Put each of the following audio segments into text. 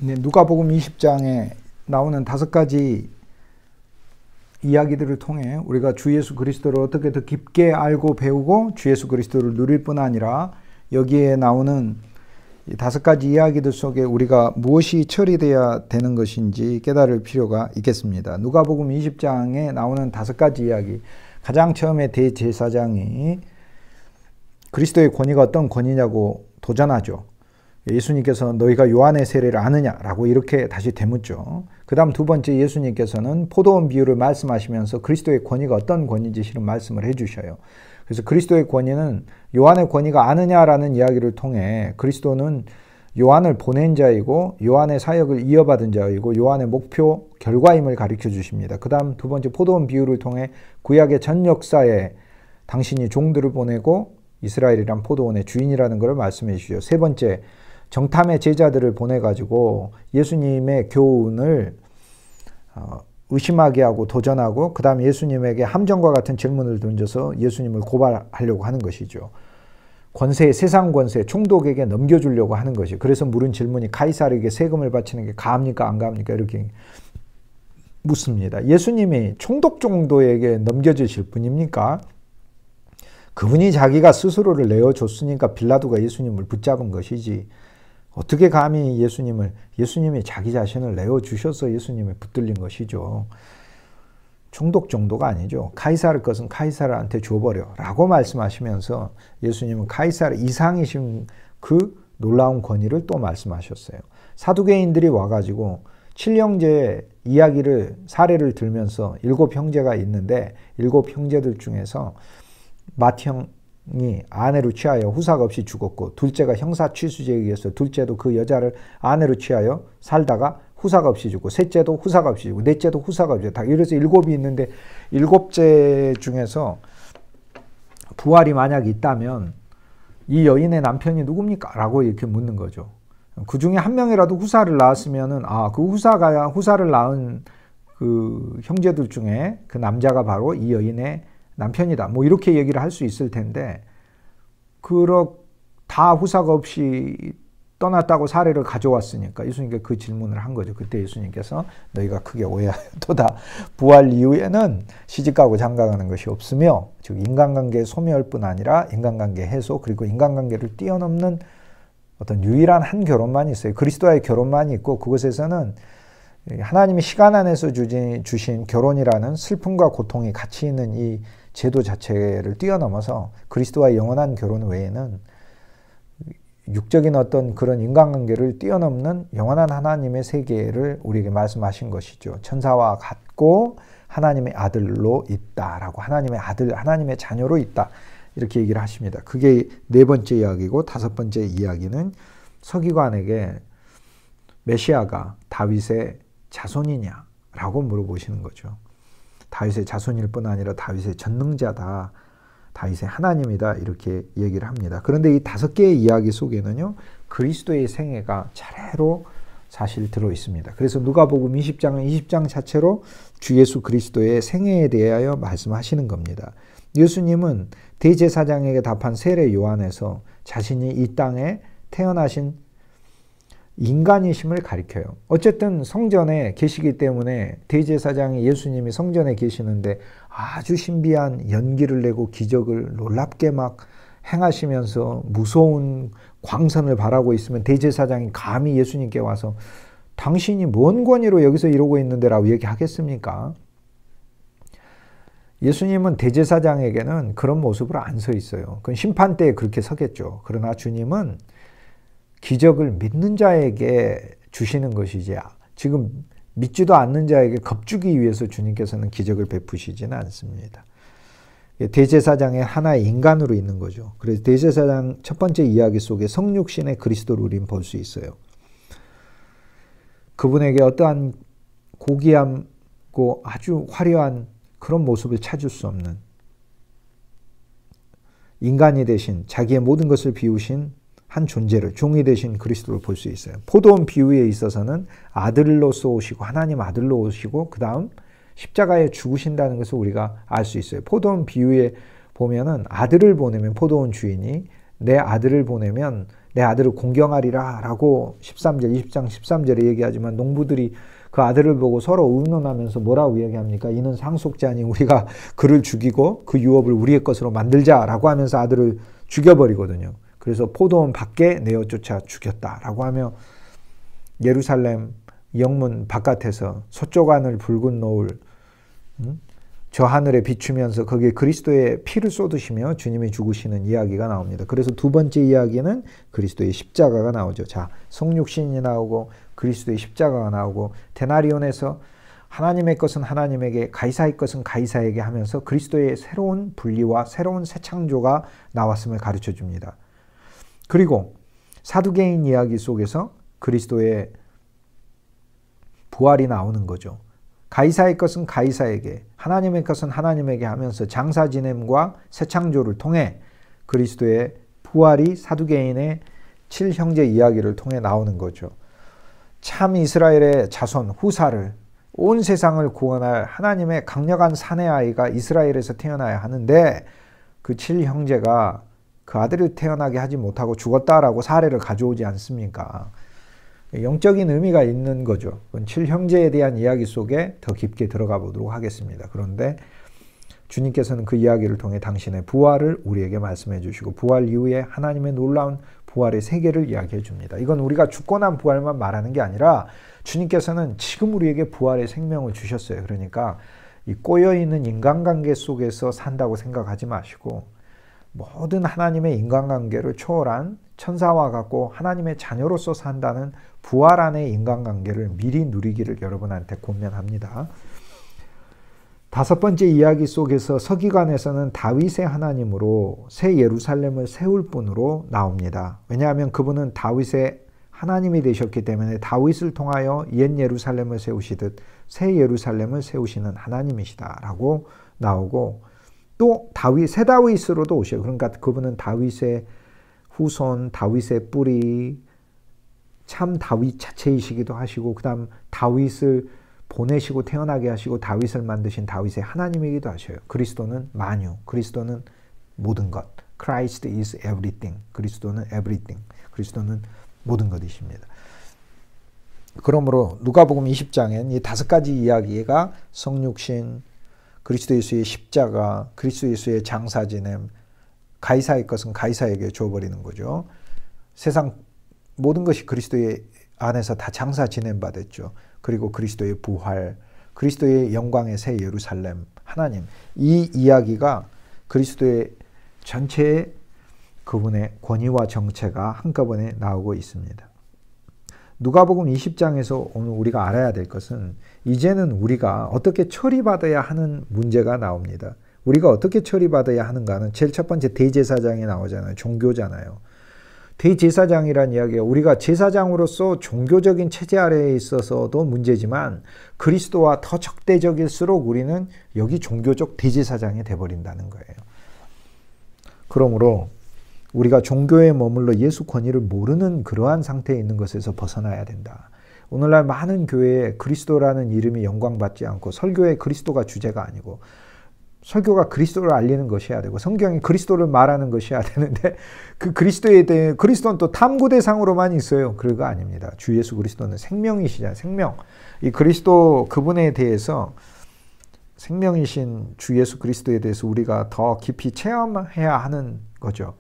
네, 누가복음 20장에 나오는 5가지 이야기들을 통해 우리가 주 예수 그리스도를 어떻게 더 깊게 알고 배우고 주 예수 그리스도를 누릴 뿐 아니라 여기에 나오는 이 5가지 이야기들 속에 우리가 무엇이 처리되어야 되는 것인지 깨달을 필요가 있겠습니다. 누가복음 20장에 나오는 5가지 이야기, 가장 처음에 대제사장이 그리스도의 권위가 어떤 권위냐고 도전하죠. 예수님께서 너희가 요한의 세례를 아느냐라고 이렇게 다시 되묻죠. 그 다음 두 번째, 예수님께서는 포도원 비유를 말씀하시면서 그리스도의 권위가 어떤 권위인지 실은 말씀을 해주셔요. 그래서 그리스도의 권위는 요한의 권위가 아느냐라는 이야기를 통해 그리스도는 요한을 보낸 자이고 요한의 사역을 이어받은 자이고 요한의 목표 결과임을 가르쳐 주십니다. 그 다음 두 번째, 포도원 비유를 통해 구약의 전 역사에 당신이 종들을 보내고 이스라엘이란 포도원의 주인이라는 것을 말씀해 주시죠. 세 번째, 정탐의 제자들을 보내가지고 예수님의 교훈을 의심하게 하고 도전하고 그 다음 예수님에게 함정과 같은 질문을 던져서 예수님을 고발하려고 하는 것이죠. 권세, 세상 권세, 총독에게 넘겨주려고 하는 것이. 그래서 물은 질문이 카이사르에게 세금을 바치는 게 가합니까 안 가합니까 이렇게 묻습니다. 예수님이 총독 정도에게 넘겨주실 분입니까? 그분이 자기가 스스로를 내어줬으니까 빌라도가 예수님을 붙잡은 것이지 어떻게 감히 예수님이 자기 자신을 내어주셔서 예수님을 붙들린 것이죠. 총독 정도가 아니죠. 카이사르 것은 카이사르한테 줘버려 라고 말씀하시면서 예수님은 카이사르 이상이신 그 놀라운 권위를 또 말씀하셨어요. 사두개인들이 와가지고 7형제 이야기를 사례를 들면서 7형제가 있는데 7형제들 중에서 맏형이 아내로 취하여 후사가 없이 죽었고 둘째가 형사 취수제에 의해서 둘째도 그 여자를 아내로 취하여 살다가 후사가 없이 죽고 셋째도 후사가 없이 죽고 넷째도 후사가 없이 죽고 이래서 7이 있는데 7째 중에서 부활이 만약 있다면 이 여인의 남편이 누굽니까? 라고 이렇게 묻는 거죠. 그 중에 한 명이라도 후사를 낳았으면은 그 후사를 낳은 그 형제들 중에 그 남자가 바로 이 여인의 남편이다. 뭐 이렇게 얘기를 할 수 있을 텐데 다 후사가 없이 떠났다고 사례를 가져왔으니까 예수님께 그 질문을 한 거죠. 그때 예수님께서 너희가 크게 오해하였도다. 부활 이후에는 시집가고 장가가는 것이 없으며 즉 인간관계의 소멸 뿐 아니라 인간관계 해소 그리고 인간관계를 뛰어넘는 어떤 유일한 한 결혼만 있어요. 그리스도와의 결혼만 있고 그것에서는 하나님이 시간 안에서 주신 결혼이라는 슬픔과 고통이 같이 있는 이 제도 자체를 뛰어넘어서 그리스도와의 영원한 결혼 외에는 육적인 어떤 그런 인간관계를 뛰어넘는 영원한 하나님의 세계를 우리에게 말씀하신 것이죠. 천사와 같고 하나님의 아들로 있다라고 하나님의 자녀로 있다 이렇게 얘기를 하십니다. 그게 네 번째 이야기고 다섯 번째 이야기는 서기관에게 메시아가 다윗의 자손이냐라고 물어보시는 거죠. 다윗의 자손일 뿐 아니라 다윗의 전능자다. 다윗의 하나님이다. 이렇게 얘기를 합니다. 그런데 이 5개의 이야기 속에는요. 그리스도의 생애가 차례로 사실 들어 있습니다. 그래서 누가복음 20장은 20장 자체로 주 예수 그리스도의 생애에 대하여 말씀하시는 겁니다. 예수님은 대제사장에게 답한 세례 요한에서 자신이 이 땅에 태어나신 인간이심을 가리켜요. 어쨌든 성전에 계시기 때문에 대제사장이 예수님이 성전에 계시는데 아주 신비한 연기를 내고 기적을 놀랍게 막 행하시면서 무서운 광선을 바라고 있으면 대제사장이 감히 예수님께 와서 당신이 뭔 권위로 여기서 이러고 있는데 라고 얘기하겠습니까? 예수님은 대제사장에게는 그런 모습으로 안 서 있어요. 그건 심판대에 그렇게 서겠죠. 그러나 주님은 기적을 믿는 자에게 주시는 것이지 지금 믿지도 않는 자에게 겁주기 위해서 주님께서는 기적을 베푸시지는 않습니다. 대제사장의 하나의 인간으로 있는 거죠. 그래서 대제사장 첫 번째 이야기 속에 성육신의 그리스도를 우리는 볼 수 있어요. 그분에게 어떠한 고귀함고 아주 화려한 그런 모습을 찾을 수 없는 인간이 되신 자기의 모든 것을 비우신 한 존재를 종이 되신 그리스도를 볼 수 있어요. 포도원 비유에 있어서는 아들로서 오시고 하나님 아들로 오시고 그 다음 십자가에 죽으신다는 것을 우리가 알 수 있어요. 포도원 비유에 보면은 아들을 보내면 포도원 주인이 내 아들을 보내면 내 아들을 공경하리라 라고 13절, 20장 13절에 얘기하지만 농부들이 그 아들을 보고 서로 의논하면서 뭐라고 얘기합니까? 이는 상속자니 우리가 그를 죽이고 그 유업을 우리의 것으로 만들자라고 하면서 아들을 죽여버리거든요. 그래서 포도원 밖에 내어 쫓아 죽였다라고 하며 예루살렘 영문 바깥에서 서쪽 하늘 붉은 노을 저 하늘에 비추면서 거기에 그리스도의 피를 쏟으시며 주님이 죽으시는 이야기가 나옵니다. 그래서 두 번째 이야기는 그리스도의 십자가가 나오죠. 자, 성육신이 나오고 그리스도의 십자가가 나오고 데나리온에서 하나님의 것은 하나님에게 가이사의 것은 가이사에게 하면서 그리스도의 새로운 분리와 새로운 새 창조가 나왔음을 가르쳐 줍니다. 그리고 사두개인 이야기 속에서 그리스도의 부활이 나오는 거죠. 가이사의 것은 가이사에게, 하나님의 것은 하나님에게 하면서 장사 지냄과 새 창조를 통해 그리스도의 부활이 사두개인의 7형제 이야기를 통해 나오는 거죠. 참 이스라엘의 자손 후사를 온 세상을 구원할 하나님의 강력한 사내 아이가 이스라엘에서 태어나야 하는데 그 7형제가 그 아들을 태어나게 하지 못하고 죽었다라고 사례를 가져오지 않습니까? 영적인 의미가 있는 거죠. 7형제에 대한 이야기 속에 더 깊게 들어가 보도록 하겠습니다. 그런데 주님께서는 그 이야기를 통해 당신의 부활을 우리에게 말씀해 주시고 부활 이후에 하나님의 놀라운 부활의 세계를 이야기해 줍니다. 이건 우리가 죽고 난 부활만 말하는 게 아니라 주님께서는 지금 우리에게 부활의 생명을 주셨어요. 그러니까 이 꼬여있는 인간관계 속에서 산다고 생각하지 마시고 모든 하나님의 인간관계를 초월한 천사와 같고 하나님의 자녀로서 산다는 부활 안의 인간관계를 미리 누리기를 여러분한테 권면합니다. 다섯 번째 이야기 속에서 서기관에서는 다윗의 하나님으로 새 예루살렘을 세울 분으로 나옵니다. 왜냐하면 그분은 다윗의 하나님이 되셨기 때문에 다윗을 통하여 옛 예루살렘을 세우시듯 새 예루살렘을 세우시는 하나님이시다라고 나오고 또 새 다윗으로도 오셔요. 그러니까 그분은 다윗의 후손, 다윗의 뿌리, 참 다윗 자체이시기도 하시고 그 다음 다윗을 보내시고 태어나게 하시고 다윗을 만드신 다윗의 하나님이기도 하셔요. 그리스도는 만유, 그리스도는 모든 것. Christ is everything. 그리스도는 everything. 그리스도는 모든 것이십니다. 그러므로 누가복음 20장엔 이 다섯 가지 이야기가 성육신, 그리스도 예수의 십자가, 그리스도 예수의 장사 지냄, 가이사의 것은 가이사에게 줘버리는 거죠. 세상 모든 것이 그리스도의 안에서 다 장사 지냄 받았죠. 그리고 그리스도의 부활, 그리스도의 영광의 새 예루살렘, 하나님. 이 이야기가 그리스도의 전체의 그분의 권위와 정체가 한꺼번에 나오고 있습니다. 누가복음 20장에서 오늘 우리가 알아야 될 것은 이제는 우리가 어떻게 처리받아야 하는 문제가 나옵니다. 우리가 어떻게 처리받아야 하는가는 제일 첫 번째 대제사장이 나오잖아요. 종교잖아요. 대제사장이란 이야기가 우리가 제사장으로서 종교적인 체제 아래에 있어서도 문제지만 그리스도와 더 적대적일수록 우리는 여기 종교적 대제사장이 돼버린다는 거예요. 그러므로 우리가 종교에 머물러 예수 권위를 모르는 그러한 상태에 있는 것에서 벗어나야 된다. 오늘날 많은 교회에 그리스도라는 이름이 영광받지 않고 설교에 그리스도가 주제가 아니고 설교가 그리스도를 알리는 것이어야 되고 성경이 그리스도를 말하는 것이어야 되는데 그 그리스도에 대해 그리스도는 또 탐구 대상으로만 있어요. 그거 아닙니다. 주 예수 그리스도는 생명이시잖아요. 생명. 이 그리스도 그분에 대해서 생명이신 주 예수 그리스도에 대해서 우리가 더 깊이 체험해야 하는 거죠.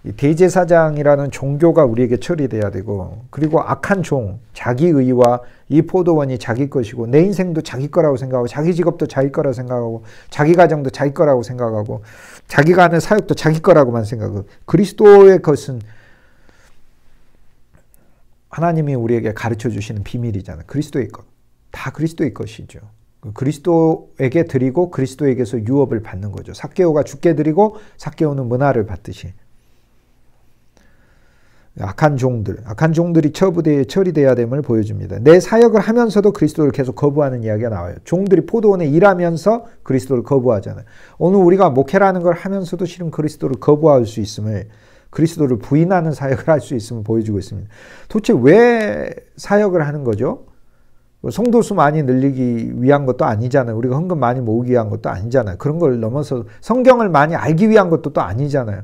이 대제사장이라는 종교가 우리에게 처리돼야 되고 그리고 악한 종, 자기의와 이 포도원이 자기 것이고 내 인생도 자기 거라고 생각하고 자기 직업도 자기 거라고 생각하고 자기 가정도 자기 거라고 생각하고 자기가 하는 사역도 자기 거라고만 생각하고 그리스도의 것은 하나님이 우리에게 가르쳐 주시는 비밀이잖아요. 그리스도의 것. 다 그리스도의 것이죠. 그리스도에게 드리고 그리스도에게서 유업을 받는 거죠. 삭개오가 주께 드리고 삭개오는 문화를 받듯이. 악한 종들이 처리돼야 됨을 보여줍니다. 내 사역을 하면서도 그리스도를 계속 거부하는 이야기가 나와요. 종들이 포도원에 일하면서 그리스도를 거부하잖아요. 오늘 우리가 목회라는 걸 하면서도 실은 그리스도를 거부할 수 있음을 그리스도를 부인하는 사역을 할 수 있음을 보여주고 있습니다. 도대체 왜 사역을 하는 거죠? 성도 수 많이 늘리기 위한 것도 아니잖아요. 우리가 헌금 많이 모으기 위한 것도 아니잖아요. 그런 걸 넘어서 성경을 많이 알기 위한 것도 또 아니잖아요.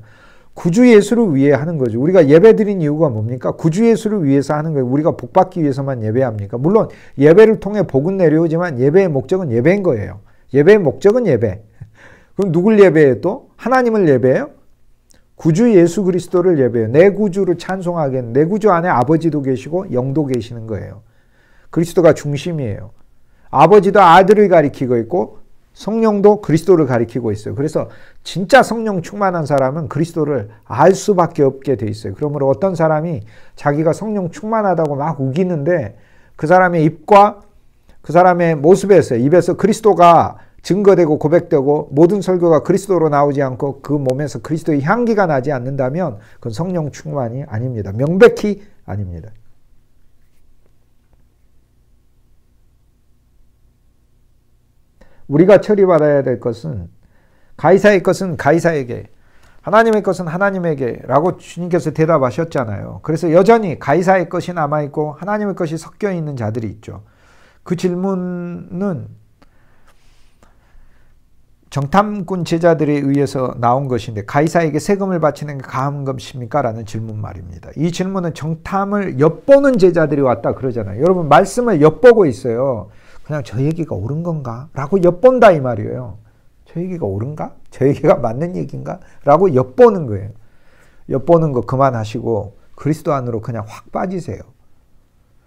구주 예수를 위해 하는 거죠. 우리가 예배 드린 이유가 뭡니까? 구주 예수를 위해서 하는 거예요. 우리가 복 받기 위해서만 예배합니까? 물론 예배를 통해 복은 내려오지만 예배의 목적은 예배인 거예요. 예배의 목적은 예배. 그럼 누굴 예배해 또? 하나님을 예배해요? 구주 예수 그리스도를 예배해요. 내 구주를 찬송하겠는, 내 구주 안에 아버지도 계시고 영도 계시는 거예요. 그리스도가 중심이에요. 아버지도 아들을 가리키고 있고 성령도 그리스도를 가리키고 있어요. 그래서 진짜 성령 충만한 사람은 그리스도를 알 수밖에 없게 돼 있어요. 그러므로 어떤 사람이 자기가 성령 충만하다고 막 우기는데 그 사람의 입과 그 사람의 모습에서, 입에서 그리스도가 증거되고 고백되고 모든 설교가 그리스도로 나오지 않고 그 몸에서 그리스도의 향기가 나지 않는다면 그건 성령 충만이 아닙니다. 명백히 아닙니다. 우리가 처리받아야 될 것은 가이사의 것은 가이사에게, 하나님의 것은 하나님에게 라고 주님께서 대답하셨잖아요. 그래서 여전히 가이사의 것이 남아있고 하나님의 것이 섞여 있는 자들이 있죠. 그 질문은 정탐꾼 제자들에 의해서 나온 것인데 가이사에게 세금을 바치는 게 가한 것입니까? 라는 질문 말입니다. 이 질문은 정탐을 엿보는 제자들이 왔다 그러잖아요. 여러분 말씀을 엿보고 있어요. 그냥 저 얘기가 옳은 건가? 라고 엿본다 이 말이에요. 저 얘기가 옳은가? 저 얘기가 맞는 얘기인가? 라고 엿보는 거예요. 엿보는 거 그만하시고 그리스도 안으로 그냥 확 빠지세요.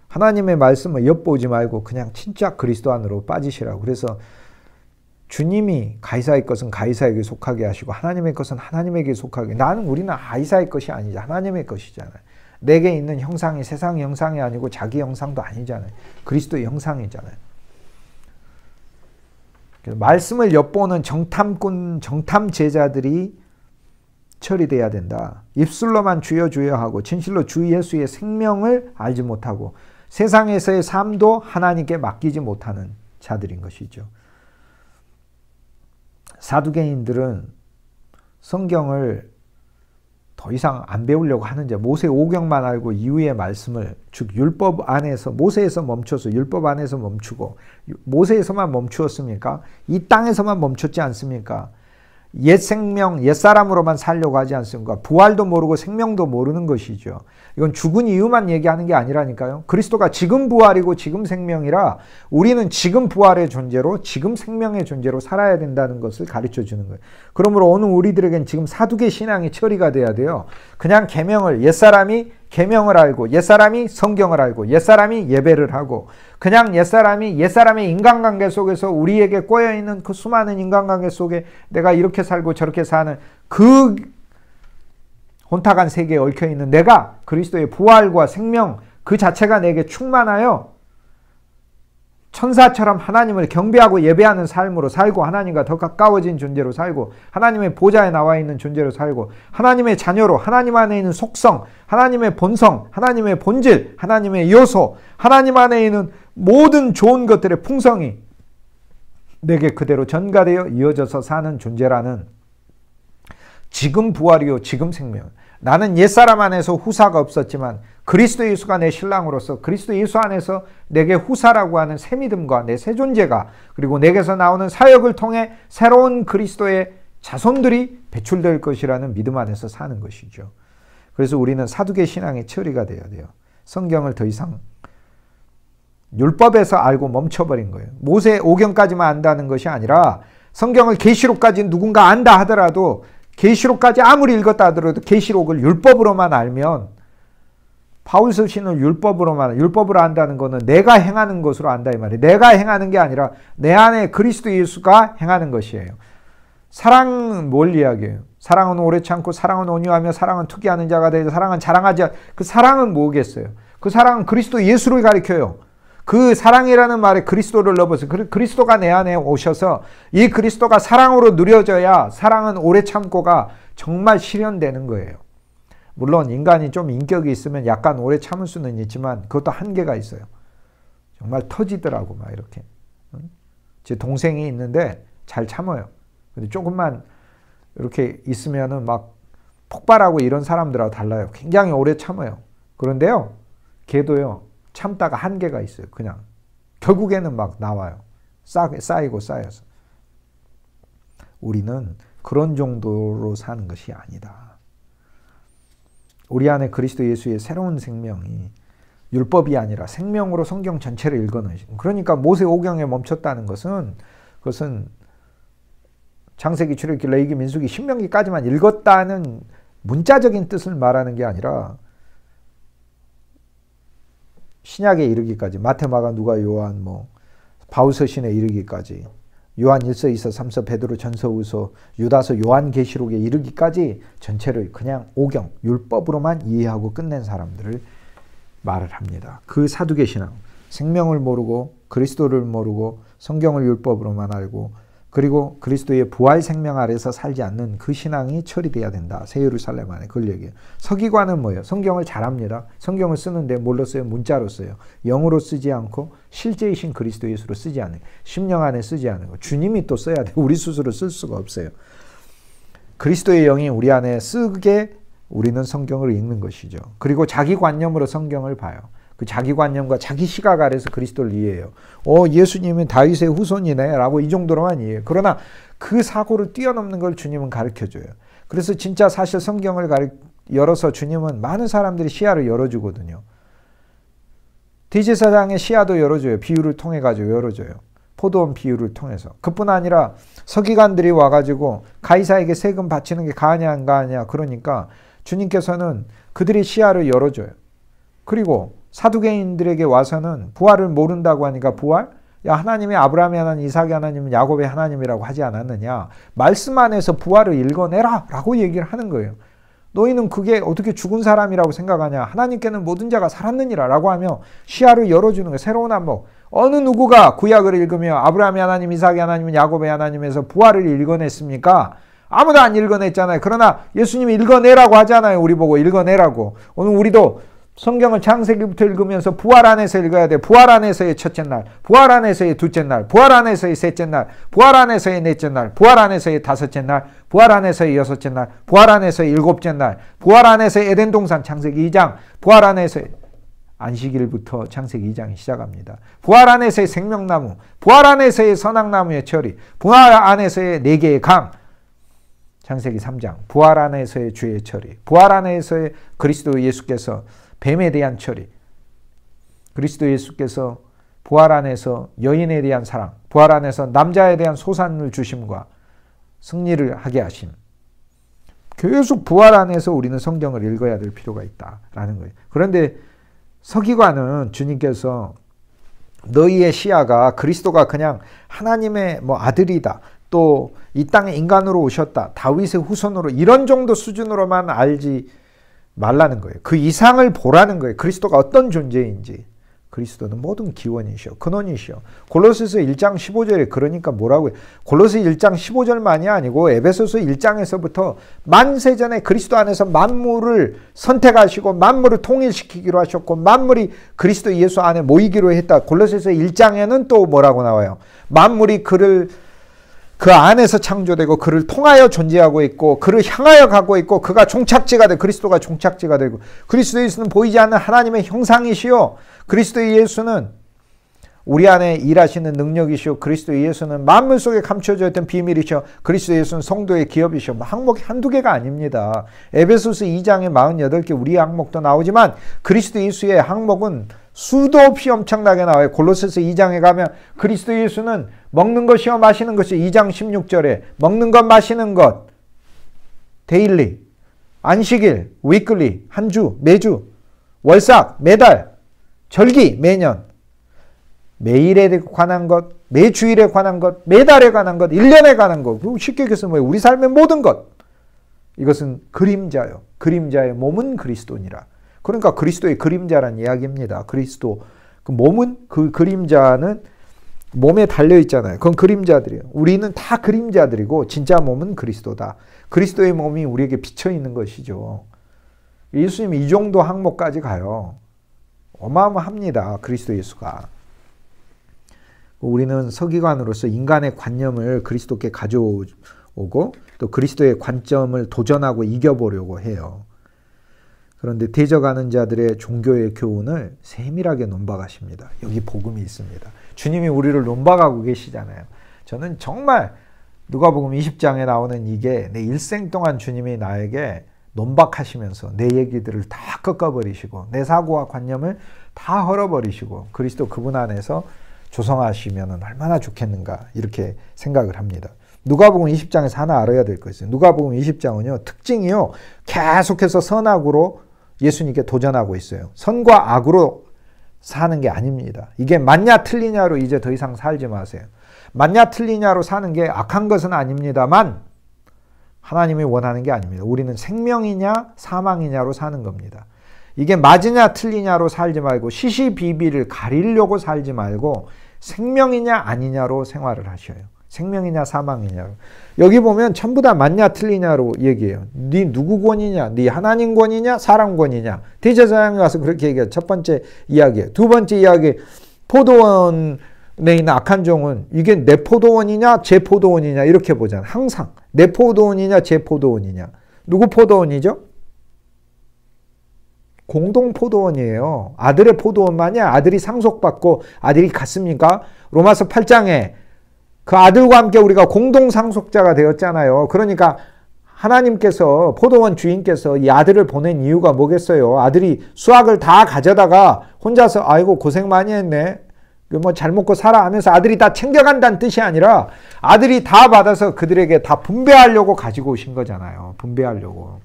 하나님의 말씀을 엿보지 말고 그냥 진짜 그리스도 안으로 빠지시라고. 그래서 주님이 가이사의 것은 가이사에게 속하게 하시고 하나님의 것은 하나님에게 속하게. 우리는 가이사의 것이 아니죠. 하나님의 것이잖아요. 내게 있는 형상이 세상의 형상이 아니고 자기 형상도 아니잖아요. 그리스도의 형상이잖아요. 말씀을 엿보는 정탐꾼, 정탐 제자들이 처리돼야 된다. 입술로만 주여 주여 하고 진실로 주 예수의 생명을 알지 못하고 세상에서의 삶도 하나님께 맡기지 못하는 자들인 것이죠. 사두개인들은 성경을 더 이상 안 배우려고 하는 자, 모세 오경만 알고 이후의 말씀을, 즉 율법 안에서, 모세에서 멈춰서 율법 안에서 멈추고 모세에서만 멈추었습니까? 이 땅에서만 멈췄지 않습니까? 옛 생명, 옛 사람으로만 살려고 하지 않습니까? 부활도 모르고 생명도 모르는 것이죠. 이건 죽은 이유만 얘기하는 게 아니라니까요. 그리스도가 지금 부활이고 지금 생명이라 우리는 지금 부활의 존재로 지금 생명의 존재로 살아야 된다는 것을 가르쳐 주는 거예요. 그러므로 오늘 우리들에겐 지금 사두개 신앙이 처리가 돼야 돼요. 그냥 계명을, 옛사람이 계명을 알고 옛사람이 성경을 알고 옛사람이 예배를 하고 그냥 옛사람이 옛사람의 인간관계 속에서 우리에게 꼬여있는 그 수많은 인간관계 속에 내가 이렇게 살고 저렇게 사는 그 혼탁한 세계에 얽혀있는 내가 그리스도의 부활과 생명 그 자체가 내게 충만하여 천사처럼 하나님을 경배하고 예배하는 삶으로 살고 하나님과 더 가까워진 존재로 살고 하나님의 보좌에 나와 있는 존재로 살고 하나님의 자녀로 하나님 안에 있는 속성, 하나님의 본성, 하나님의 본질, 하나님의 요소, 하나님 안에 있는 모든 좋은 것들의 풍성이 내게 그대로 전가되어 이어져서 사는 존재라는 지금 부활이요 지금 생명. 나는 옛사람 안에서 후사가 없었지만 그리스도 예수가 내 신랑으로서 그리스도 예수 안에서 내게 후사라고 하는 새 믿음과 내 새 존재가 그리고 내게서 나오는 사역을 통해 새로운 그리스도의 자손들이 배출될 것이라는 믿음 안에서 사는 것이죠. 그래서 우리는 사두개 신앙의 처리가 되어야 돼요. 성경을 더 이상 율법에서 알고 멈춰버린 거예요. 모세 오경까지만 안다는 것이 아니라 성경을 계시록까지 누군가 안다 하더라도 계시록까지 아무리 읽었다 하더라도 계시록을 율법으로만 알면 바울 서신을 율법으로 안다는 것은 내가 행하는 것으로 안다 이 말이에요. 내가 행하는 게 아니라 내 안에 그리스도 예수가 행하는 것이에요. 사랑은 뭘 이야기해요? 사랑은 오래 참고 사랑은 온유하며 사랑은 투기하는 자가 되고 사랑은 자랑하지 그 사랑은 뭐겠어요? 그 사랑은 그리스도 예수를 가리켜요. 그 사랑이라는 말에 그리스도를 넣어서 그리스도가 내 안에 오셔서 이 그리스도가 사랑으로 누려져야 사랑은 오래 참고가 정말 실현되는 거예요. 물론 인간이 좀 인격이 있으면 약간 오래 참을 수는 있지만 그것도 한계가 있어요. 정말 터지더라고 막 이렇게. 제 동생이 있는데 잘 참아요. 근데 조금만 이렇게 있으면은 막 폭발하고 이런 사람들하고 달라요. 굉장히 오래 참아요. 그런데요, 걔도요 참다가 한계가 있어요. 그냥 결국에는 막 나와요. 쌓이고 쌓여서. 우리는 그런 정도로 사는 것이 아니다. 우리 안에 그리스도 예수의 새로운 생명이 율법이 아니라 생명으로 성경 전체를 읽어내신. 그러니까 모세 오경에 멈췄다는 것은 그것은 창세기, 출애굽기, 레위기, 민수기, 신명기까지만 읽었다는 문자적인 뜻을 말하는 게 아니라 신약에 이르기까지, 마태, 마가, 누가, 요한, 바울서신에 이르기까지, 요한 1서, 2서, 3서, 베드로, 전서, 후서, 유다서, 요한 계시록에 이르기까지 전체를 그냥 오경, 율법으로만 이해하고 끝낸 사람들을 말을 합니다. 그 사두개 신앙, 생명을 모르고 그리스도를 모르고 성경을 율법으로만 알고 그리고 그리스도의 부활 생명 아래서 살지 않는 그 신앙이 처리돼야 된다. 새 예루살렘 안에 그걸 얘기해요. 서기관은 뭐예요? 성경을 잘합니다. 성경을 쓰는데 뭘로 써요? 문자로 써요. 영어로 쓰지 않고 실제이신 그리스도 예수로 쓰지 않는, 심령 안에 쓰지 않는 거. 주님이 또 써야 돼요. 우리 스스로 쓸 수가 없어요. 그리스도의 영이 우리 안에 쓰게 우리는 성경을 읽는 것이죠. 그리고 자기 관념으로 성경을 봐요. 그 자기 관념과 자기 시각 아래서 그리스도를 이해해요. 예수님은 다윗의 후손이네 라고 이 정도로만 이해해요. 그러나 그 사고를 뛰어넘는 걸 주님은 가르쳐줘요. 그래서 진짜 사실 성경을 열어서 주님은 많은 사람들이 시야를 열어주거든요. 대제사장의 시야도 열어줘요. 비유를 통해 가지고 열어줘요. 포도원 비유를 통해서. 그뿐 아니라 서기관들이 와가지고 가이사에게 세금 바치는 게 가하냐 안 가하냐 그러니까 주님께서는 그들의 시야를 열어줘요. 그리고 사두개인들에게 와서는 부활을 모른다고 하니까 부활? 야, 하나님이 아브라함의 하나님, 이삭의 하나님, 야곱의 하나님이라고 하지 않았느냐. 말씀 안에서 부활을 읽어내라 라고 얘기를 하는 거예요. 너희는 그게 어떻게 죽은 사람이라고 생각하냐. 하나님께는 모든 자가 살았느니라 라고 하며 시야를 열어주는 거예요. 새로운 안목. 어느 누구가 구약을 읽으며 아브라함의 하나님, 이삭의 하나님, 야곱의 하나님에서 부활을 읽어냈습니까? 아무도 안 읽어냈잖아요. 그러나 예수님이 읽어내라고 하잖아요. 우리 보고 읽어내라고. 오늘 우리도 성경을 창세기부터 읽으면서 부활 안에서 읽어야 돼. 부활 안에서의 첫째 날, 부활 안에서의 둘째 날, 부활 안에서의 셋째 날, 부활 안에서의 넷째 날, 부활 안에서의 다섯째 날, 부활 안에서의 여섯째 날, 부활 안에서의 일곱째 날, 부활 안에서의 에덴 동산 창세기 2장, 부활 안에서의 안식일부터 창세기 2장이 시작합니다. 부활 안에서의 생명나무, 부활 안에서의 선악나무의 처리, 부활 안에서의 네 개의 강, 창세기 3장, 부활 안에서의 주의 처리, 부활 안에서의 그리스도 예수께서 뱀에 대한 처리, 그리스도 예수께서 부활 안에서 여인에 대한 사랑, 부활 안에서 남자에 대한 소산을 주심과 승리를 하게 하심. 계속 부활 안에서 우리는 성경을 읽어야 될 필요가 있다라는 거예요. 그런데 서기관은 주님께서 너희의 시야가 그리스도가 그냥 하나님의 아들이다. 또 이 땅에 인간으로 오셨다. 다윗의 후손으로 이런 정도 수준으로만 알지 말라는 거예요. 그 이상을 보라는 거예요. 그리스도가 어떤 존재인지. 그리스도는 모든 기원이시오. 근원이시오. 골로새서 1장 15절에 그러니까 뭐라고 해요? 골로새 1장 15절만이 아니고 에베소서 1장에서부터 만세전에 그리스도 안에서 만물을 선택하시고 만물을 통일시키기로 하셨고 만물이 그리스도 예수 안에 모이기로 했다. 골로새서 1장에는 또 뭐라고 나와요? 만물이 그 안에서 창조되고 그를 통하여 존재하고 있고 그를 향하여 가고 있고 그가 종착지가 되고 그리스도가 종착지가 되고 그리스도 예수는 보이지 않는 하나님의 형상이시요 그리스도 예수는 우리 안에 일하시는 능력이시오 그리스도 예수는 만물 속에 감춰져 있던 비밀이시오 그리스도 예수는 성도의 기업이시오 항목이 한두 개가 아닙니다. 에베소서 2장에 48개 우리의 항목도 나오지만 그리스도 예수의 항목은 수도 없이 엄청나게 나와요. 골로새서 2장에 가면 그리스도 예수는 먹는 것이요 마시는 것이 2장 16절에 먹는 것 마시는 것 데일리 안식일 위클리 한 주 매주 월삭 매달 절기 매년 매일에 관한 것 매주일에 관한 것 매달에 관한 것 1년에 관한 것 쉽게 얘기해서 뭐예요? 우리 삶의 모든 것 이것은 그림자요. 그림자의 몸은 그리스도니라. 그러니까 그리스도의 그림자란 이야기입니다. 그리스도 그 몸은 그 그림자는 몸에 달려 있잖아요. 그건 그림자들이에요. 우리는 다 그림자들이고 진짜 몸은 그리스도다. 그리스도의 몸이 우리에게 비쳐 있는 것이죠. 예수님이 이 정도 항목까지 가요. 어마어마합니다. 그리스도 예수가. 우리는 서기관으로서 인간의 관념을 그리스도께 가져오고 또 그리스도의 관점을 도전하고 이겨보려고 해요. 그런데 대적하는 자들의 종교의 교훈을 세밀하게 논박하십니다. 여기 복음이 있습니다. 주님이 우리를 논박하고 계시잖아요. 저는 정말 누가복음 20장에 나오는 이게 내 일생 동안 주님이 나에게 논박하시면서 내 얘기들을 다 꺾어버리시고 내 사고와 관념을 다 헐어버리시고 그리스도 그분 안에서 조성하시면 얼마나 좋겠는가 이렇게 생각을 합니다. 누가복음 20장에서 하나 알아야 될 거 있어요. 누가복음 20장은요. 특징이요. 계속해서 선악으로 예수님께 도전하고 있어요. 선과 악으로 사는 게 아닙니다. 이게 맞냐 틀리냐로 이제 더 이상 살지 마세요. 맞냐 틀리냐로 사는 게 악한 것은 아닙니다만 하나님이 원하는 게 아닙니다. 우리는 생명이냐 사망이냐로 사는 겁니다. 이게 맞으냐 틀리냐로 살지 말고 시시비비를 가리려고 살지 말고 생명이냐 아니냐로 생활을 하셔요. 생명이냐 사망이냐로. 여기 보면 전부 다 맞냐 틀리냐로 얘기해요. 네 누구 권이냐? 네 하나님 권이냐? 사람 권이냐? 대제사장에 가서 그렇게 얘기해요. 첫 번째 이야기예요. 두 번째 이야기 포도원에 있는 악한 종은 이게 내 포도원이냐 제 포도원이냐 이렇게 보잖아요. 항상 내 포도원이냐 제 포도원이냐. 누구 포도원이죠? 공동 포도원이에요. 아들의 포도원만이 아들이 상속받고 아들이 갔습니까? 로마서 8장에 그 아들과 함께 우리가 공동 상속자가 되었잖아요. 그러니까 하나님께서 포도원 주인께서 이 아들을 보낸 이유가 뭐겠어요? 아들이 수확을 다 가져다가 혼자서 아이고 고생 많이 했네. 뭐 잘 먹고 살아 하면서 아들이 다 챙겨간다는 뜻이 아니라 아들이 다 받아서 그들에게 다 분배하려고 가지고 오신 거잖아요. 분배하려고.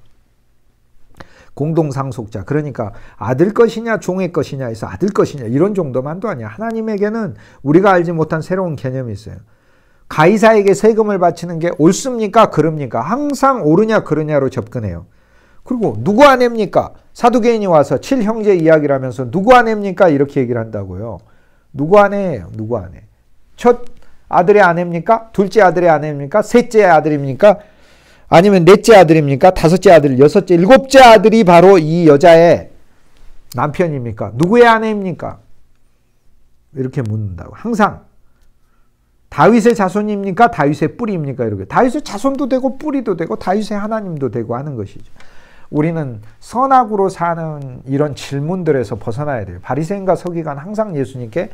공동상속자. 그러니까 아들 것이냐 종의 것이냐 해서 아들 것이냐 이런 정도만도 아니야. 하나님에게는 우리가 알지 못한 새로운 개념이 있어요. 가이사에게 세금을 바치는 게 옳습니까? 그럽니까? 항상 옳으냐 그러냐로 접근해요. 그리고 누구 아냅니까? 사두개인이 와서 7형제 이야기를 하면서 누구 아냅니까? 이렇게 얘기를 한다고요. 누구 아내예요? 누구 아내? 첫 아들의 아내입니까? 둘째 아들의 아내입니까? 셋째 아들입니까? 아니면 넷째 아들입니까? 다섯째 아들, 여섯째, 일곱째 아들이 바로 이 여자의 남편입니까? 누구의 아내입니까? 이렇게 묻는다고. 항상 다윗의 자손입니까? 다윗의 뿌리입니까? 이렇게. 다윗의 자손도 되고 뿌리도 되고 다윗의 하나님도 되고 하는 것이죠. 우리는 선악으로 사는 이런 질문들에서 벗어나야 돼요. 바리새인과 서기관 항상 예수님께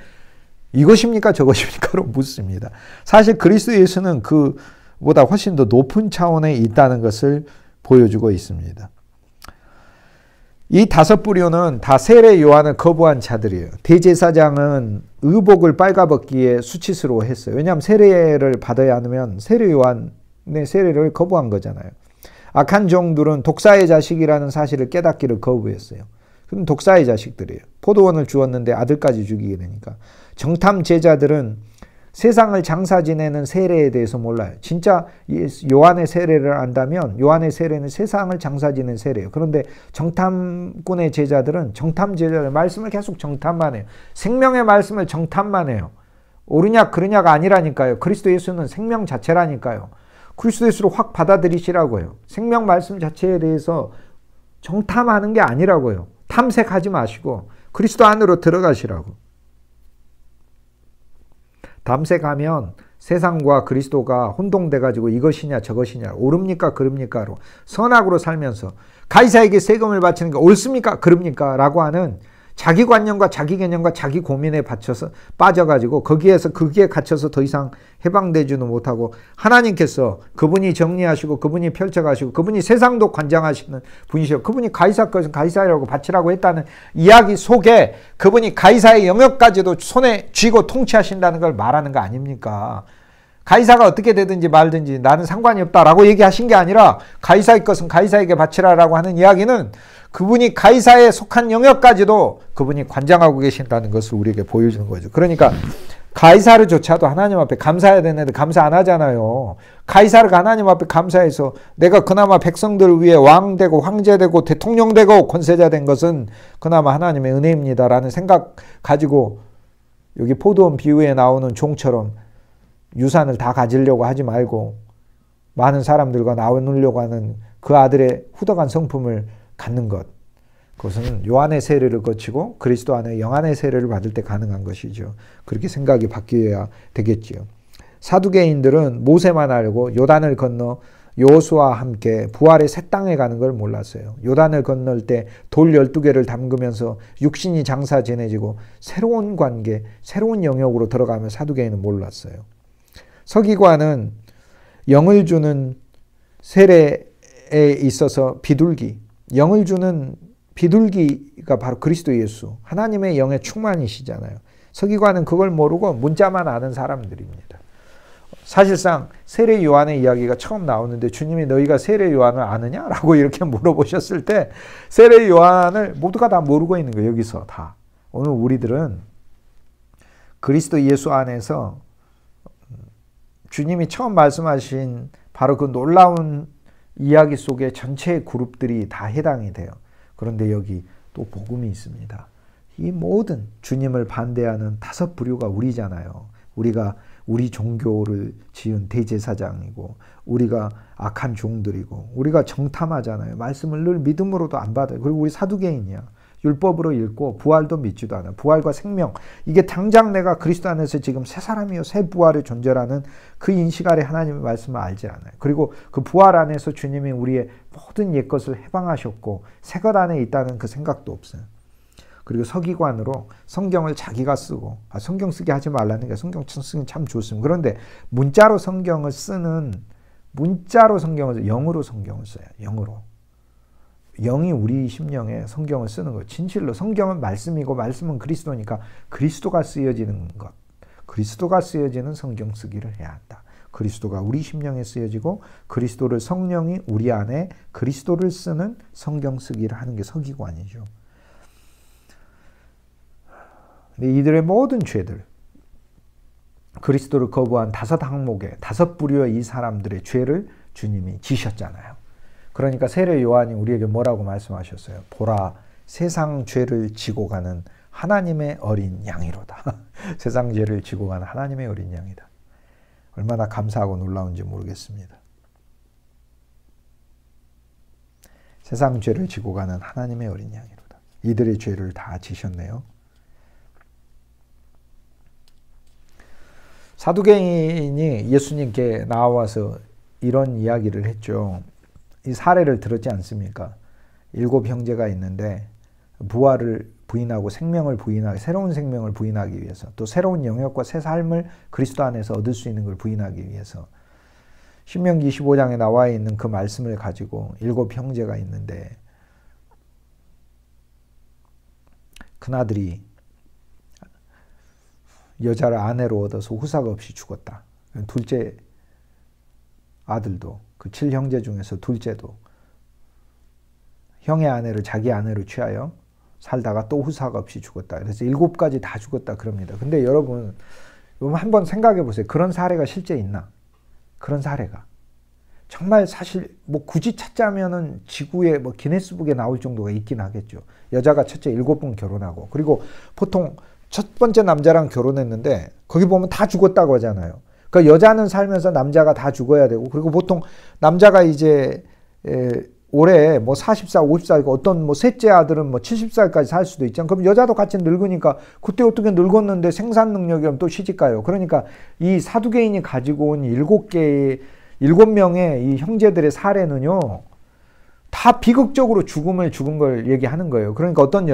이것입니까? 저것입니까?로 묻습니다. 사실 그리스도 예수는 그보다 훨씬 더 높은 차원에 있다는 것을 보여주고 있습니다. 이 다섯 부류는 다 세례 요한을 거부한 자들이에요. 대제사장은 의복을 빨가벗기에 수치스러워했어요. 왜냐하면 세례를 받아야 하면 세례 요한의 세례를 거부한 거잖아요. 악한 종들은 독사의 자식이라는 사실을 깨닫기를 거부했어요. 그럼 독사의 자식들이에요. 포도원을 주었는데 아들까지 죽이게 되니까. 정탐 제자들은 세상을 장사 지내는 세례에 대해서 몰라요. 진짜 요한의 세례를 안다면 요한의 세례는 세상을 장사 지내는 세례예요. 그런데 정탐꾼의 제자들은 정탐 제자들 말씀을 계속 정탐만 해요. 생명의 말씀을 정탐만 해요. 옳으냐 그르냐가 아니라니까요. 그리스도 예수는 생명 자체라니까요. 그리스도 예수를 확 받아들이시라고요. 생명 말씀 자체에 대해서 정탐하는 게 아니라고요. 탐색하지 마시고 그리스도 안으로 들어가시라고. 탐색하면 세상과 그리스도가 혼동돼가지고 이것이냐 저것이냐 옳습니까 그럽니까로 선악으로 살면서 가이사에게 세금을 바치는 게 옳습니까 그럽니까 라고 하는 자기 관념과 자기 개념과 자기 고민에 빠져가지고 거기에 갇혀서 더 이상 해방되지는 못하고 하나님께서 그분이 정리하시고 그분이 펼쳐가시고 그분이 세상도 관장하시는 분이시고 그분이 가이사 것은 가이사라고 바치라고 했다는 이야기 속에 그분이 가이사의 영역까지도 손에 쥐고 통치하신다는 걸 말하는 거 아닙니까? 가이사가 어떻게 되든지 말든지 나는 상관이 없다라고 얘기하신 게 아니라 가이사의 것은 가이사에게 바치라라고 하는 이야기는 그분이 가이사에 속한 영역까지도 그분이 관장하고 계신다는 것을 우리에게 보여주는 거죠. 그러니까 가이사르조차도 하나님 앞에 감사해야 되는데 감사 안 하잖아요. 가이사르가 하나님 앞에 감사해서 내가 그나마 백성들 위해 왕 되고 황제 되고 대통령 되고 권세자 된 것은 그나마 하나님의 은혜입니다라는 생각 가지고 여기 포도원 비유에 나오는 종처럼 유산을 다 가지려고 하지 말고 많은 사람들과 나누려고 하는 그 아들의 후덕한 성품을 갖는 것. 그것은 요한의 세례를 거치고 그리스도 안에 영안의 세례를 받을 때 가능한 것이죠. 그렇게 생각이 바뀌어야 되겠지요. 사두개인들은 모세만 알고 요단을 건너 여호수아와 함께 부활의 새 땅에 가는 걸 몰랐어요. 요단을 건널 때 돌 12개를 담그면서 육신이 장사 지내지고 새로운 관계, 새로운 영역으로 들어가면 사두개인은 몰랐어요. 서기관은 영을 주는 세례 있어서 비둘기, 영을 주는 비둘기가 바로 그리스도 예수, 하나님의 영의 충만이시잖아요. 서기관은 그걸 모르고 문자만 아는 사람들입니다. 사실상 세례 요한의 이야기가 처음 나오는데 주님이 너희가 세례 요한을 아느냐? 라고 이렇게 물어보셨을 때 세례 요한을 모두가 다 모르고 있는 거예요. 여기서 다. 오늘 우리들은 그리스도 예수 안에서 주님이 처음 말씀하신 바로 그 놀라운 이야기 속에 전체의 그룹들이 다 해당이 돼요. 그런데 여기 또 복음이 있습니다. 이 모든 주님을 반대하는 5 부류가 우리잖아요. 우리가 우리 종교를 지은 대제사장이고 우리가 악한 종들이고 우리가 정탐하잖아요. 말씀을 늘 믿음으로도 안 받아요. 그리고 우리 사두개인이야. 율법으로 읽고 부활도 믿지도 않아요. 부활과 생명, 이게 당장 내가 그리스도 안에서 지금 새 사람이요 새 부활의 존재라는 그 인식 아래 하나님의 말씀을 알지 않아요. 그리고 그 부활 안에서 주님이 우리의 모든 옛것을 해방하셨고 새 것 안에 있다는 그 생각도 없어요. 그리고 서기관으로 성경을 자기가 쓰고, 성경 쓰게 하지 말라는 게 성경 쓰긴 참 좋습니다. 그런데 문자로 성경을 쓰는, 문자로 성경을, 영으로 성경을 써요. 영으로. 영이 우리 심령에 성경을 쓰는 것. 진실로 성경은 말씀이고 말씀은 그리스도니까 그리스도가 쓰여지는 것. 그리스도가 쓰여지는 성경 쓰기를 해야 한다. 그리스도가 우리 심령에 쓰여지고 그리스도를 성령이 우리 안에 그리스도를 쓰는 성경 쓰기를 하는 게 서기관이죠. 근데 이들의 모든 죄들, 그리스도를 거부한 5 항목의 5 부류의 이 사람들의 죄를 주님이 지셨잖아요. 그러니까 세례 요한이 우리에게 뭐라고 말씀하셨어요? 보라, 세상 죄를 지고 가는 하나님의 어린 양이로다. 세상 죄를 지고 가는 하나님의 어린 양이다. 얼마나 감사하고 놀라운지 모르겠습니다. 세상 죄를 지고 가는 하나님의 어린 양이로다. 이들의 죄를 다 지셨네요. 사두개인이 예수님께 나와서 이런 이야기를 했죠. 이 사례를 들었지 않습니까? 7 형제가 있는데 부활을 부인하고 생명을 부인하기, 새로운 생명을 부인하기 위해서, 또 새로운 영역과 새 삶을 그리스도 안에서 얻을 수 있는 걸 부인하기 위해서 신명기 25장에 나와 있는 그 말씀을 가지고 7 형제가 있는데 큰아들이 여자를 아내로 얻어서 후사가 없이 죽었다. 둘째 아들도, 그 7형제 중에서 둘째도 형의 아내를 자기 아내로 취하여 살다가 또 후사가 없이 죽었다. 그래서 7가지 다 죽었다 그럽니다. 근데 여러분 한번 생각해 보세요. 그런 사례가 실제 있나? 그런 사례가. 정말 사실 뭐 굳이 찾자면은 지구에 뭐 기네스북에 나올 정도가 있긴 하겠죠. 여자가 첫째 7번 결혼하고, 그리고 보통 첫 번째 남자랑 결혼했는데 거기 보면 다 죽었다고 하잖아요. 그러니까 여자는 살면서 남자가 다 죽어야 되고, 그리고 보통 남자가 이제 올해 뭐 40살, 50살이고 어떤 뭐 셋째 아들은 뭐 70살까지 살 수도 있잖아요. 그럼 여자도 같이 늙으니까 그때 어떻게 늙었는데 생산 능력이 없으면 또 시집가요. 그러니까 이 사두개인이 가지고 온 7명의 이 형제들의 사례는요, 다 비극적으로 죽은 걸 얘기하는 거예요. 그러니까 어떤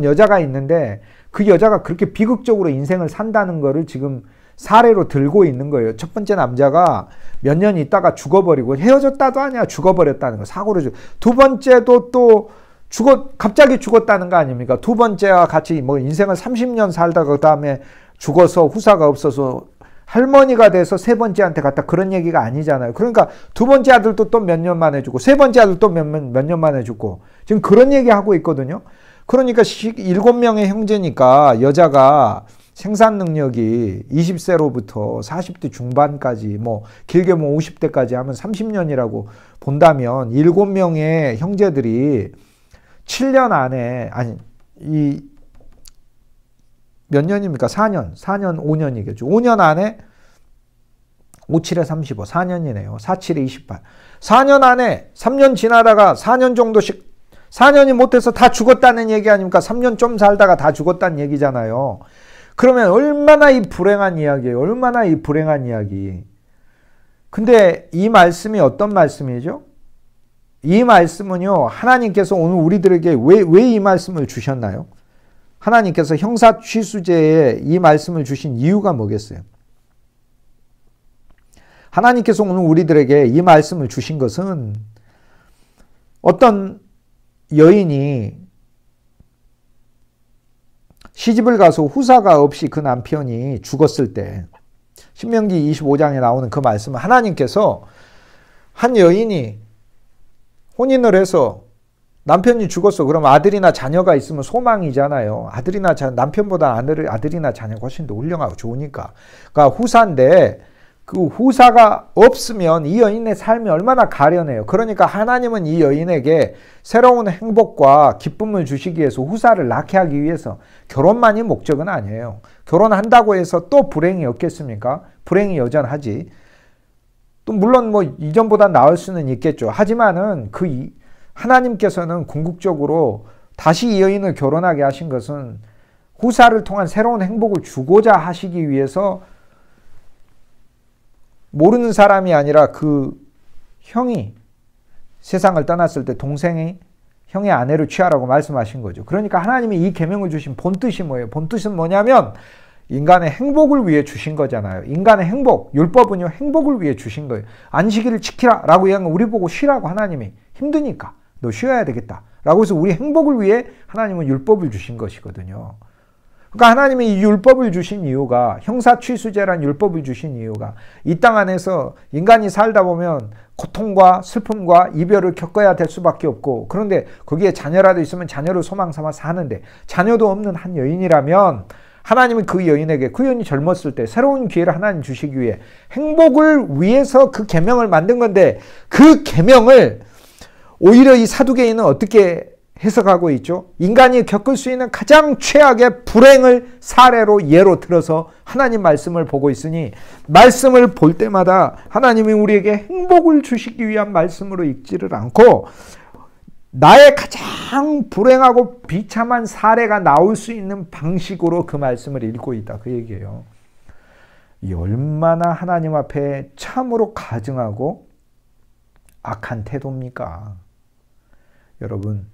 여자가 있는데 그 여자가 그렇게 비극적으로 인생을 산다는 거를 지금 사례로 들고 있는 거예요. 첫 번째 남자가 몇 년 있다가 죽어버리고, 헤어졌다도 아니야, 죽어버렸다는 거. 사고로 두 번째도 또 갑자기 죽었다는 거 아닙니까? 두 번째와 같이 뭐 인생을 30년 살다가 그 다음에 죽어서 후사가 없어서 할머니가 돼서 세 번째한테 갔다, 그런 얘기가 아니잖아요. 그러니까 두 번째 아들도 또 몇 년 만에 죽고, 세 번째 아들도 몇 년 만에 죽고, 지금 그런 얘기 하고 있거든요. 그러니까 7명의 형제니까 여자가 생산 능력이 20세로부터 40대 중반까지, 뭐 길게 뭐 50대까지 하면 30년이라고 본다면 7명의 형제들이 7년 안에, 아니 이 몇 년입니까? 4년, 5년이겠죠. 5년 안에 5, 7에 35, 4년이네요. 4, 7에 28. 4년 안에 3년 지나다가 4년 정도씩, 4년이 못해서 다 죽었다는 얘기 아닙니까? 3년 좀 살다가 다 죽었다는 얘기잖아요. 그러면 얼마나 이 불행한 이야기예요. 얼마나 이 불행한 이야기. 근데 이 말씀이 어떤 말씀이죠? 이 말씀은요, 하나님께서 오늘 우리들에게 왜 이 말씀을 주셨나요? 하나님께서 형사 취수제에 이 말씀을 주신 이유가 뭐겠어요? 하나님께서 오늘 우리들에게 이 말씀을 주신 것은 어떤 여인이 시집을 가서 후사가 없이 그 남편이 죽었을 때 신명기 25장에 나오는 그 말씀은 하나님께서 한 여인이 혼인을 해서 남편이 죽었어. 그럼 아들이나 자녀가 있으면 소망이잖아요. 아들이나 남편보다 아들이나 자녀가 훨씬 더 훌륭하고 좋으니까. 그러니까 후사인데 그 후사가 없으면 이 여인의 삶이 얼마나 가련해요. 그러니까 하나님은 이 여인에게 새로운 행복과 기쁨을 주시기 위해서 후사를 낳게 하기 위해서, 결혼만이 목적은 아니에요. 결혼한다고 해서 또 불행이 없겠습니까? 불행이 여전하지. 또 물론 뭐 이전보다 나을 수는 있겠죠. 하지만은 하나님께서는 궁극적으로 다시 이 여인을 결혼하게 하신 것은 후사를 통한 새로운 행복을 주고자 하시기 위해서, 모르는 사람이 아니라 그 형이 세상을 떠났을 때 동생이 형의 아내를 취하라고 말씀하신 거죠. 그러니까 하나님이 이 계명을 주신 본뜻이 뭐예요? 본뜻은 뭐냐면 인간의 행복을 위해 주신 거잖아요. 인간의 행복, 율법은요 행복을 위해 주신 거예요. 안식일을 지키라 라고 얘기한 건 우리 보고 쉬라고, 하나님이 힘드니까 너 쉬어야 되겠다 라고 해서 우리 행복을 위해 하나님은 율법을 주신 것이거든요. 그러니까 하나님이 이 율법을 주신 이유가, 형사취수제란 율법을 주신 이유가, 이 땅 안에서 인간이 살다 보면 고통과 슬픔과 이별을 겪어야 될 수밖에 없고, 그런데 거기에 자녀라도 있으면 자녀를 소망 삼아 사는데, 자녀도 없는 한 여인이라면 하나님은 그 여인에게, 그 여인이 젊었을 때 새로운 기회를 하나님 주시기 위해 행복을 위해서 그 계명을 만든 건데, 그 계명을 오히려 이 사두개인은 어떻게 해석하고 있죠? 인간이 겪을 수 있는 가장 최악의 불행을 사례로 예로 들어서 하나님 말씀을 보고 있으니, 말씀을 볼 때마다 하나님이 우리에게 행복을 주시기 위한 말씀으로 읽지를 않고 나의 가장 불행하고 비참한 사례가 나올 수 있는 방식으로 그 말씀을 읽고 있다, 그 얘기예요. 이 얼마나 하나님 앞에 참으로 가증하고 악한 태도입니까? 여러분,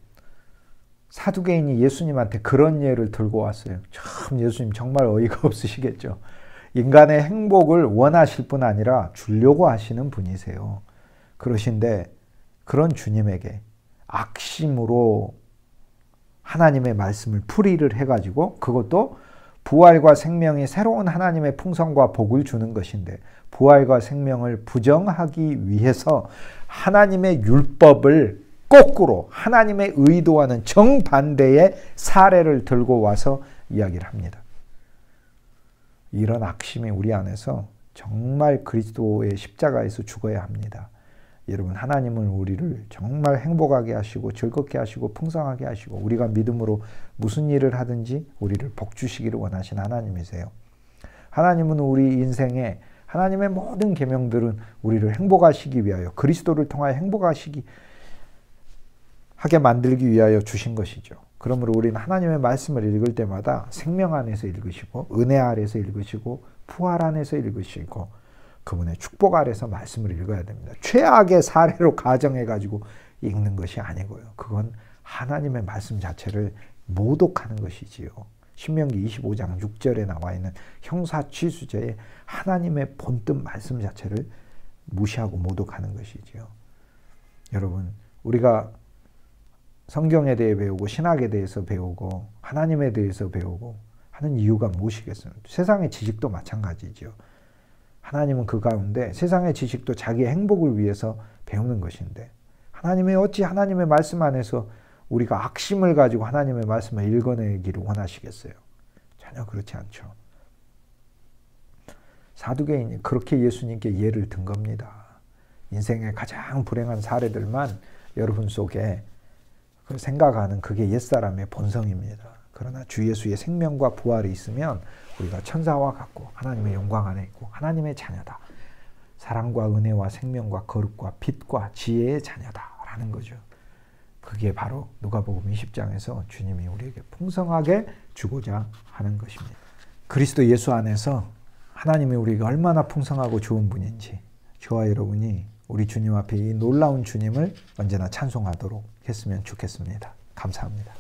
사두개인이 예수님한테 그런 예를 들고 왔어요. 참 예수님 정말 어이가 없으시겠죠. 인간의 행복을 원하실 뿐 아니라 주려고 하시는 분이세요. 그러신데 그런 주님에게 악심으로 하나님의 말씀을 풀이를 해가지고, 그것도 부활과 생명이 새로운 하나님의 풍성과 복을 주는 것인데, 부활과 생명을 부정하기 위해서 하나님의 율법을 거꾸로 하나님의 의도와는 정반대의 사례를 들고 와서 이야기를 합니다. 이런 악심이 우리 안에서 정말 그리스도의 십자가에서 죽어야 합니다. 여러분, 하나님은 우리를 정말 행복하게 하시고 즐겁게 하시고 풍성하게 하시고, 우리가 믿음으로 무슨 일을 하든지 우리를 복주시기를 원하신 하나님이세요. 하나님은 우리 인생에 하나님의 모든 계명들은 우리를 행복하시기 위하여, 그리스도를 통하여 하게 만들기 위하여 주신 것이죠. 그러므로 우리는 하나님의 말씀을 읽을 때마다 생명 안에서 읽으시고, 은혜 아래서 읽으시고, 부활 안에서 읽으시고, 그분의 축복 아래서 말씀을 읽어야 됩니다. 최악의 사례로 가정해가지고 읽는 것이 아니고요. 그건 하나님의 말씀 자체를 모독하는 것이지요. 신명기 25장 6절에 나와 있는 형사취수제의 하나님의 본뜻 말씀 자체를 무시하고 모독하는 것이지요. 여러분, 우리가 성경에 대해 배우고 신학에 대해서 배우고 하나님에 대해서 배우고 하는 이유가 무엇이겠습니까? 세상의 지식도 마찬가지죠. 하나님은 그 가운데 세상의 지식도 자기의 행복을 위해서 배우는 것인데, 하나님의 어찌 하나님의 말씀 안에서 우리가 악심을 가지고 하나님의 말씀을 읽어내기를 원하시겠어요? 전혀 그렇지 않죠. 사두개인이 그렇게 예수님께 예를 든 겁니다. 인생의 가장 불행한 사례들만 여러분 속에 생각하는, 그게 옛사람의 본성입니다. 그러나 주 예수의 생명과 부활이 있으면 우리가 천사와 같고 하나님의 영광 안에 있고 하나님의 자녀다. 사랑과 은혜와 생명과 거룩과 빛과 지혜의 자녀다라는 거죠. 그게 바로 누가복음 20장에서 주님이 우리에게 풍성하게 주고자 하는 것입니다. 그리스도 예수 안에서 하나님이 우리가 얼마나 풍성하고 좋은 분인지, 저와 여러분이 우리 주님 앞에 이 놀라운 주님을 언제나 찬송하도록 했으면 좋겠습니다. 감사합니다.